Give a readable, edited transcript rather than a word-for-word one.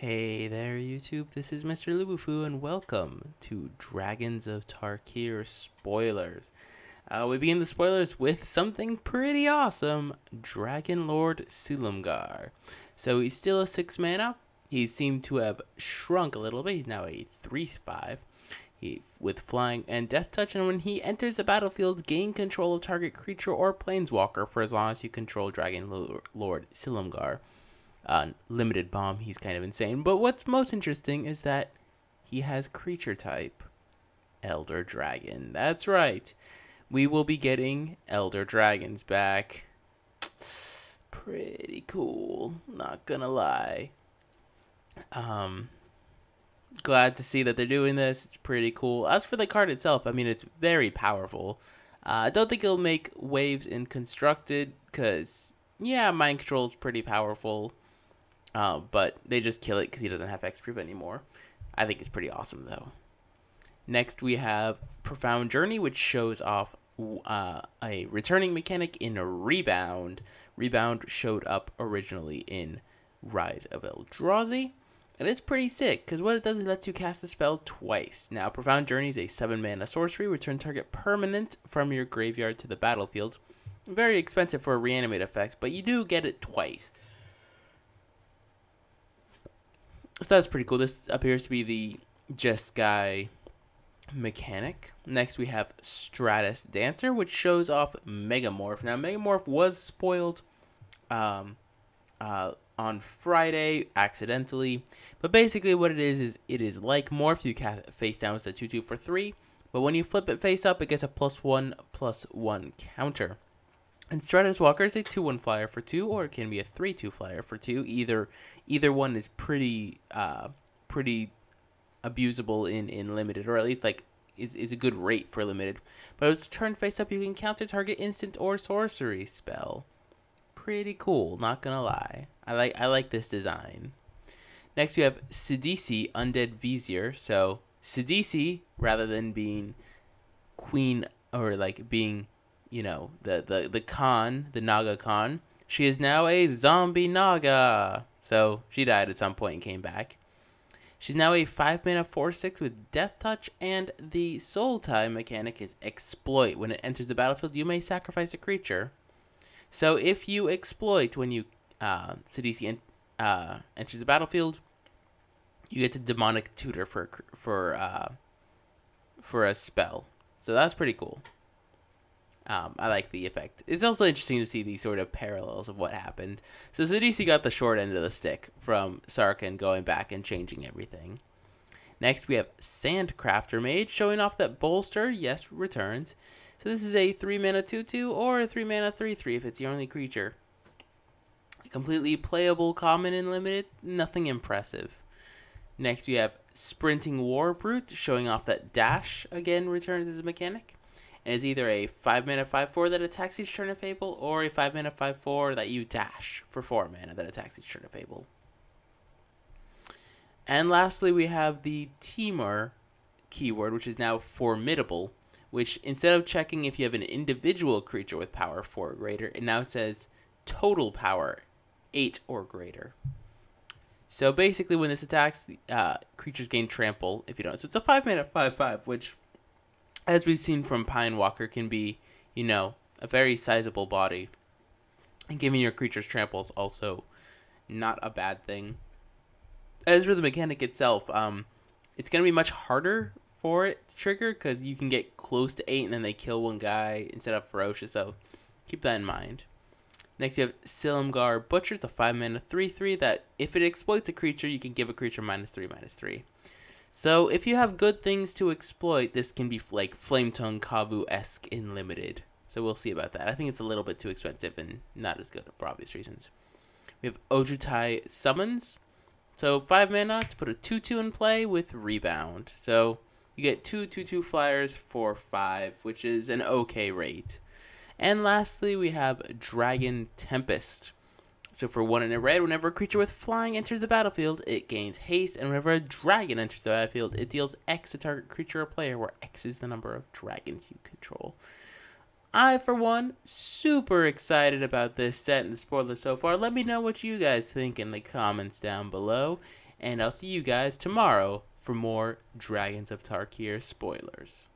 Hey there, YouTube. This is Mr.Lubufu, and welcome to Dragons of Tarkir spoilers. We begin the spoilers with something pretty awesome: Dragon Lord Silumgar. So he's still a 6 mana. He seemed to have shrunk a little bit. He's now a 3/5. With flying and death touch, and when he enters the battlefield, gain control of target creature or planeswalker for as long as you control Dragon Lord Silumgar. Limited bomb, he's kind of insane. But what's most interesting is that he has creature type Elder Dragon. That's right. We will be getting Elder Dragons back. Pretty cool, not gonna lie. Glad to see that they're doing this. It's pretty cool. As for the card itself, I mean, it's very powerful. I don't think it'll make waves in Constructed, because, yeah, Mind Control is pretty powerful. But they just kill it because he doesn't have Hexproof anymore. I think it's pretty awesome, though. Next, we have Profound Journey, which shows off a returning mechanic in a Rebound. Rebound showed up originally in Rise of Eldrazi, and it's pretty sick, because what it does is it lets you cast a spell twice. Now, Profound Journey is a 7-mana sorcery. Return target permanent from your graveyard to the battlefield. Very expensive for a reanimate effect, but you do get it twice. So that's pretty cool. This appears to be the Jeskai mechanic. Next, we have Stratus Dancer, which shows off Megamorph. Now, Megamorph was spoiled on Friday accidentally, but basically what it is it is like Morph. You cast it face down. It's a 2/2 for 3, but when you flip it face up, it gets a +1/+1 counter. And Stratus Walker is a 2/1 flyer for 2, or it can be a 3/2 flyer for 2. Either one is pretty abusable in limited, or at least like is a good rate for limited. But it's turn face up, you can counter target instant or sorcery spell. Pretty cool, not gonna lie. I like this design. Next we have Sidisi Undead Vizier. So Sidisi, rather than being queen or like being, you know, the Khan, the Naga Khan, she is now a zombie Naga. So she died at some point and came back. She's now a 5-mana 4/6 with Death Touch, and the Soul Tie mechanic is Exploit. When it enters the battlefield, you may sacrifice a creature. So if you exploit when you Sidisi enters the battlefield, you get to Demonic Tutor for a spell. So that's pretty cool. I like the effect. It's also interesting to see these sort of parallels of what happened. So Sidisi got the short end of the stick from Sarkhan going back and changing everything. Next, we have Sandcrafter Mage, showing off that Bolster, yes, returns. So this is a 3-mana 2/2 or a 3-mana 3/3 if it's your only creature. Completely playable, common, and limited. Nothing impressive. Next, we have Sprinting Warbrute, showing off that Dash, again, returns as a mechanic. And it's either a 5-mana 5/4 that attacks each turn of Fable, or a 5-mana 5/4 that you dash for 4 mana that attacks each turn of Fable. And lastly, we have the Temur keyword, which is now Formidable, which instead of checking if you have an individual creature with power 4 or greater, it now says total power 8 or greater. So basically, when this attacks, creatures gain trample if you don't. So it's a 5-mana 5/5, which, as we've seen from Pine Walker, can be, you know, a very sizable body. And giving your creatures trample is also not a bad thing. As for the mechanic itself, it's going to be much harder for it to trigger, because you can get close to 8 and then they kill one guy instead of Ferocious, so keep that in mind. Next, you have Silumgar Butcher, a 5-mana 3/3 that if it exploits a creature, you can give a creature -3/-3. So if you have good things to exploit, this can be like Flametongue Kavu-esque in limited. So we'll see about that. I think it's a little bit too expensive and not as good for obvious reasons. We have Ojutai Summons. So 5 mana to put a 2/2 in play with Rebound. So you get 2/2/2 flyers for 5, which is an okay rate. And lastly, we have Dragon Tempest. So for 1 and a red, whenever a creature with flying enters the battlefield, it gains haste, and whenever a dragon enters the battlefield, it deals X to target creature or player, where X is the number of dragons you control. I, for one, super excited about this set and the spoilers so far. Let me know what you guys think in the comments down below. And I'll see you guys tomorrow for more Dragons of Tarkir spoilers.